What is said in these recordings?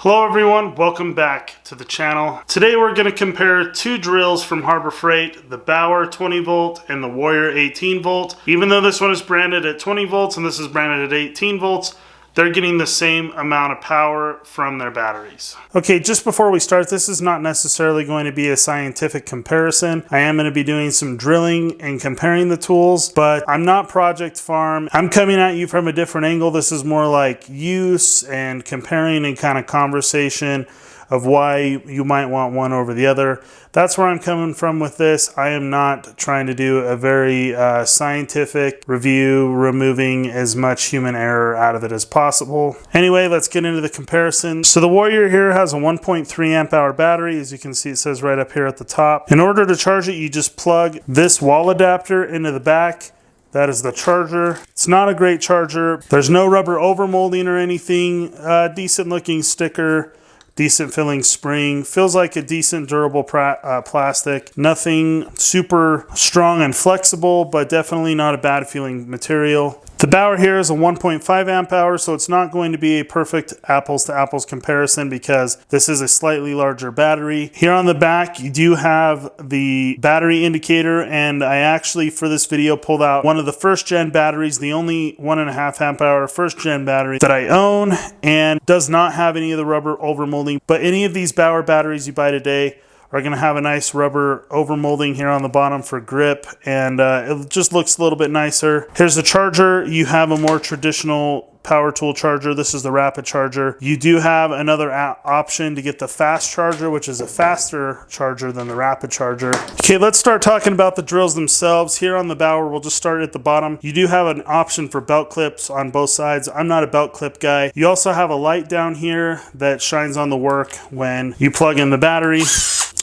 Hello everyone, welcome back to the channel. Today we're going to compare two drills from Harbor Freight, the Bauer 20 volt and the Warrior 18 volt. Even though this one is branded at 20 volts and this is branded at 18 volts, they're getting the same amount of power from their batteries. Okay, just before we start, this is not necessarily going to be a scientific comparison. I am going to be doing some drilling and comparing the tools, but I'm not Project Farm. I'm coming at you from a different angle. This is more like use and comparing and kind of conversation of why you might want one over the other. That's where I'm coming from with this. I am not trying to do a very scientific review, removing as much human error out of it as possible. Anyway, let's get into the comparison. So the Warrior here has a 1.3 amp hour battery. As you can see, it says right up here at the top. In order to charge it, you just plug this wall adapter into the back. That is the charger. It's not a great charger. There's no rubber overmolding or anything. Decent looking sticker. Decent filling spring, feels like a decent durable plastic. Nothing super strong and flexible, but definitely not a bad feeling material. The Bauer here is a 1.5 amp hour, so it's not going to be a perfect apples to apples comparison because this is a slightly larger battery. Here on the back, you do have the battery indicator, and I actually, for this video, pulled out one of the first gen batteries, the only 1.5 amp hour first gen battery that I own, and does not have any of the rubber overmolding. But any of these Bauer batteries you buy today are going to have a nice rubber overmolding here on the bottom for grip, and it just looks a little bit nicer. Here's the charger. You have a more traditional power tool charger. This is the rapid charger. You do have another option to get the fast charger, which is a faster charger than the rapid charger. Okay, let's start talking about the drills themselves. Here on the Bauer, we'll just start at the bottom. You do have an option for belt clips on both sides. I'm not a belt clip guy. You also have a light down here that shines on the work when you plug in the battery.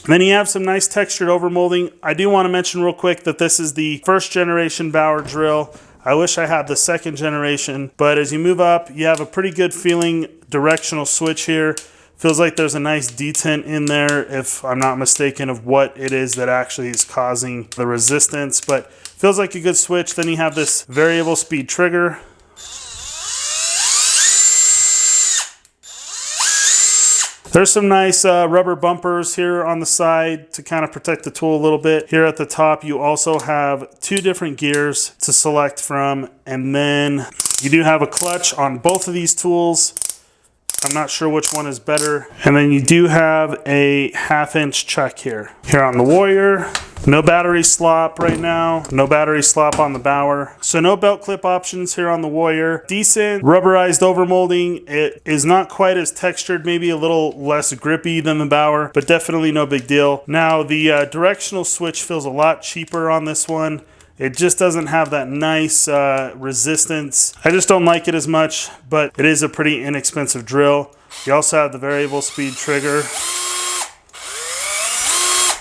Then you have some nice textured overmolding. I do want to mention real quick that this is the first generation Bauer drill. I wish I had the second generation, but as you move up, you have a pretty good feeling directional switch here. Feels like there's a nice detent in there, if I'm not mistaken, of what it is that actually is causing the resistance, but feels like a good switch. Then you have this variable speed trigger. There's some nice rubber bumpers here on the side to kind of protect the tool a little bit. Here at the top, you also have two different gears to select from, and then you do have a clutch on both of these tools. I'm not sure which one is better. And then you do have a 1/2 inch chuck here. Here on the Warrior, no battery slop right now. No battery slop on the Bauer. So no belt clip options here on the Warrior. Decent rubberized overmolding. It is not quite as textured, maybe a little less grippy than the Bauer, but definitely no big deal. Now the directional switch feels a lot cheaper on this one. It just doesn't have that nice resistance. I just don't like it as much, but it is a pretty inexpensive drill. You also have the variable speed trigger.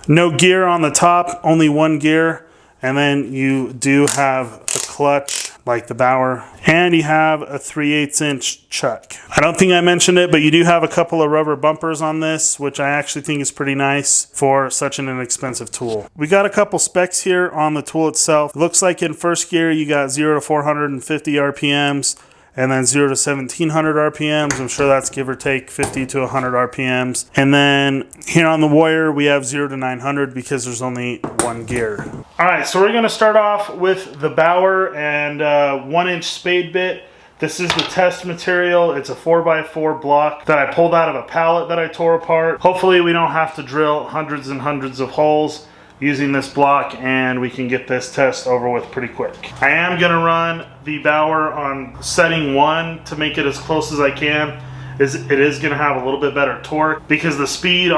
No gear on the top, only one gear. And then you do have a clutch like the Bauer, and you have a 3/8 inch chuck. I don't think I mentioned it, but you do have a couple of rubber bumpers on this, which I actually think is pretty nice for such an inexpensive tool. We got a couple specs here on the tool itself. It looks like in first gear you got 0 to 450 RPMs, and then 0 to 1700 RPMs. I'm sure that's give or take 50 to 100 RPMs. And then here on the Warrior, we have 0 to 900 because there's only one gear. All right, so we're gonna start off with the Bauer and 1-inch spade bit. This is the test material. It's a 4x4 block that I pulled out of a pallet that I tore apart. Hopefully we don't have to drill hundreds and hundreds of holes using this block, and we can get this test over with pretty quick. I am gonna run the Bauer on setting 1 to make it as close as I can. It is gonna have a little bit better torque because the speed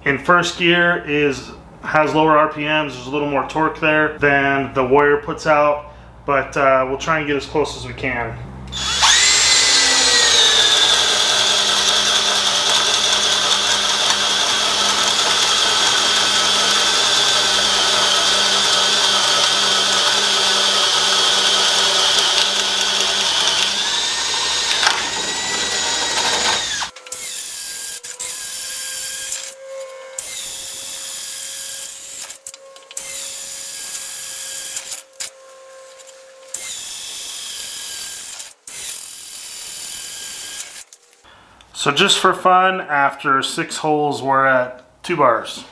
in first gear has lower RPMs. There's a little more torque there than the Warrior puts out, but we'll try and get as close as we can. So just for fun, after 6 holes, we're at 2 bars.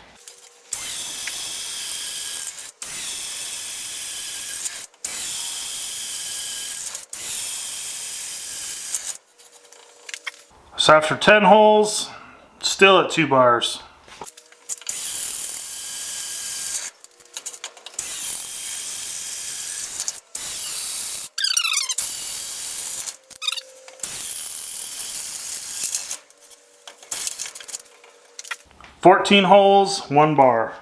So after 10 holes, still at 2 bars. "14 holes, 1 bar.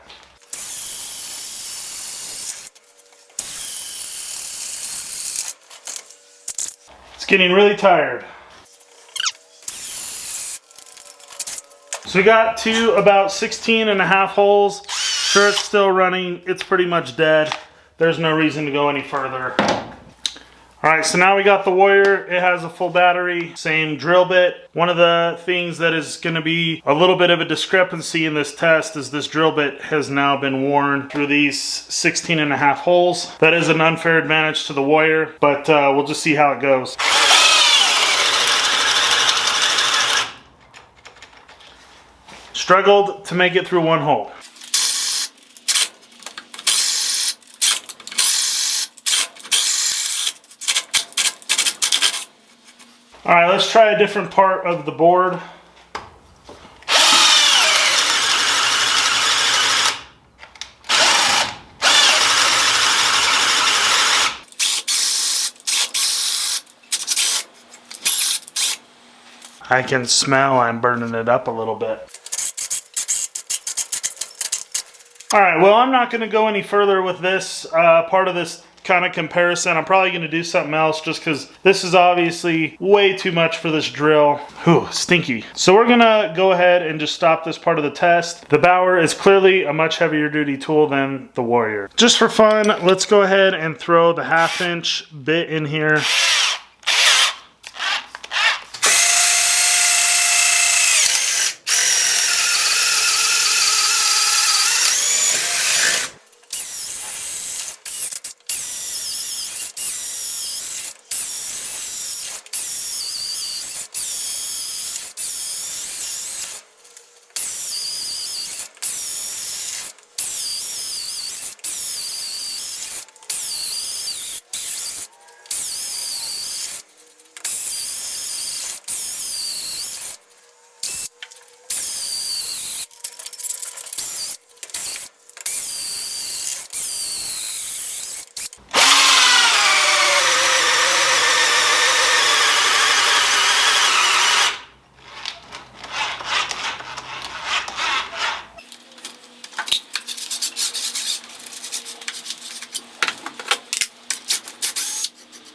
It's getting really tired. So we got to about 16 and a half holes. Sure, it's still running. It's pretty much dead. There's no reason to go any further. All right, so now we got the Warrior. It has a full battery, same drill bit. One of the things that is gonna be a little bit of a discrepancy in this test is this drill bit has now been worn through these 16 and a half holes. That is an unfair advantage to the Warrior, but we'll just see how it goes. Struggled to make it through 1 hole. All right, let's try a different part of the board. I can smell I'm burning it up a little bit. All right, well, I'm not gonna go any further with this part of this kind of comparison. I'm probably gonna do something else just because this is obviously way too much for this drill. Whew, stinky. So we're gonna go ahead and just stop this part of the test. The Bauer is clearly a much heavier duty tool than the Warrior. Just for fun, let's go ahead and throw the 1/2" bit in here.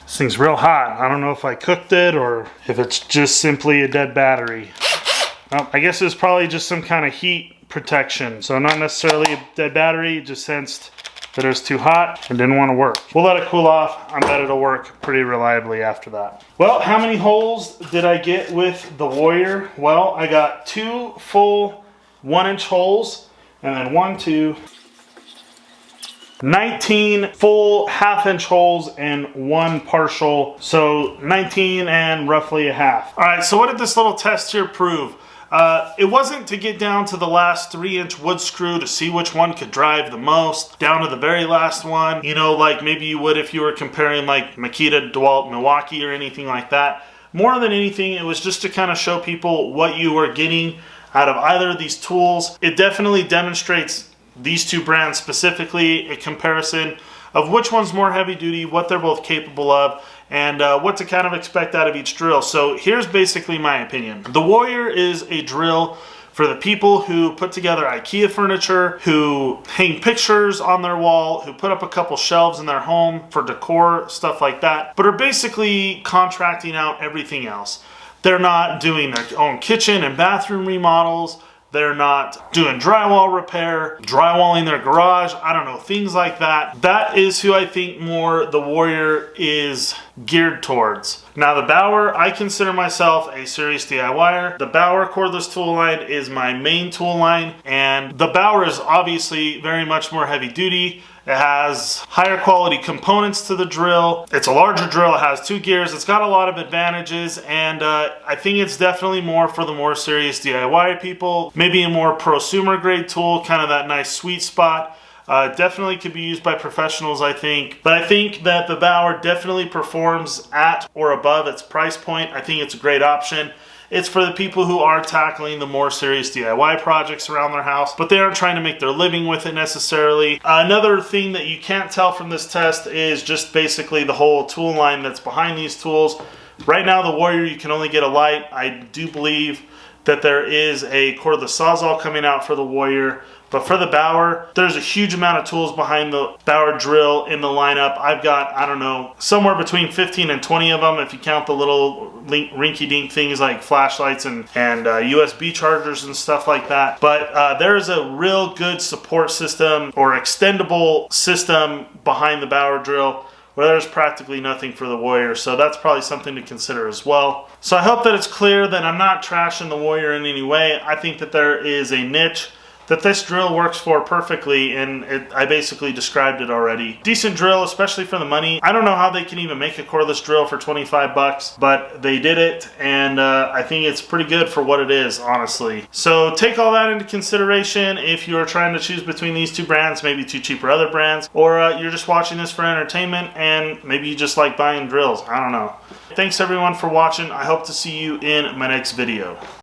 This thing's real hot. I don't know if I cooked it or if it's just simply a dead battery. Well, I guess it's probably just some kind of heat protection. So not necessarily a dead battery, just sensed that it was too hot and didn't want to work. We'll let it cool off. I bet it'll work pretty reliably after that. Well, how many holes did I get with the Warrior? Well, I got 2 full 1-inch holes and then 19 full 1/2-inch holes and 1 partial, so 19 and roughly a half. All right, so what did this little test here prove? It wasn't to get down to the last 3-inch wood screw to see which one could drive the most, down to the very last one, you know, like maybe you would if you were comparing like Makita, DeWalt, Milwaukee or anything like that. More than anything, it was just to kind of show people what you were getting out of either of these tools. It definitely demonstrates these 2 brands specifically, a comparison of which one's more heavy duty, what they're both capable of, and what to kind of expect out of each drill. So here's basically my opinion. The Warrior is a drill for the people who put together IKEA furniture, who hang pictures on their wall, who put up a couple shelves in their home for decor, stuff like that, but are basically contracting out everything else. They're not doing their own kitchen and bathroom remodels. They're not doing drywall repair, drywalling their garage, I don't know, things like that. That is who I think more the Warrior is geared towards. Now the Bauer, I consider myself a serious DIYer. The Bauer cordless tool line is my main tool line, and the Bauer is obviously very much more heavy duty. It has higher quality components to the drill. It's a larger drill. It has 2 gears. It's got a lot of advantages, and I think it's definitely more for the more serious DIY people. Maybe a more prosumer grade tool, kind of that nice sweet spot. Definitely could be used by professionals, I think. But I think that the Bauer definitely performs at or above its price point. I think it's a great option. It's for the people who are tackling the more serious DIY projects around their house, but they aren't trying to make their living with it necessarily. Another thing that you can't tell from this test is just basically the whole tool line that's behind these tools. Right now, the Warrior, you can only get a light. I do believe that there is a cordless Sawzall coming out for the Warrior. But for the Bauer, there's a huge amount of tools behind the Bauer drill in the lineup. I've got, I don't know, somewhere between 15 and 20 of them if you count the little rinky-dink things like flashlights and USB chargers and stuff like that. But there's a real good support system or extendable system behind the Bauer drill, where there's practically nothing for the Warrior. So that's probably something to consider as well. So I hope that it's clear that I'm not trashing the Warrior in any way. I think that there is a niche that this drill works for perfectly, and I basically described it already. Decent drill, especially for the money. I don't know how they can even make a cordless drill for 25 bucks, but they did it, and I think it's pretty good for what it is, honestly. So take all that into consideration if you're trying to choose between these 2 brands, maybe 2 cheaper other brands, or you're just watching this for entertainment and maybe you just like buying drills. I don't know. Thanks everyone for watching. I hope to see you in my next video.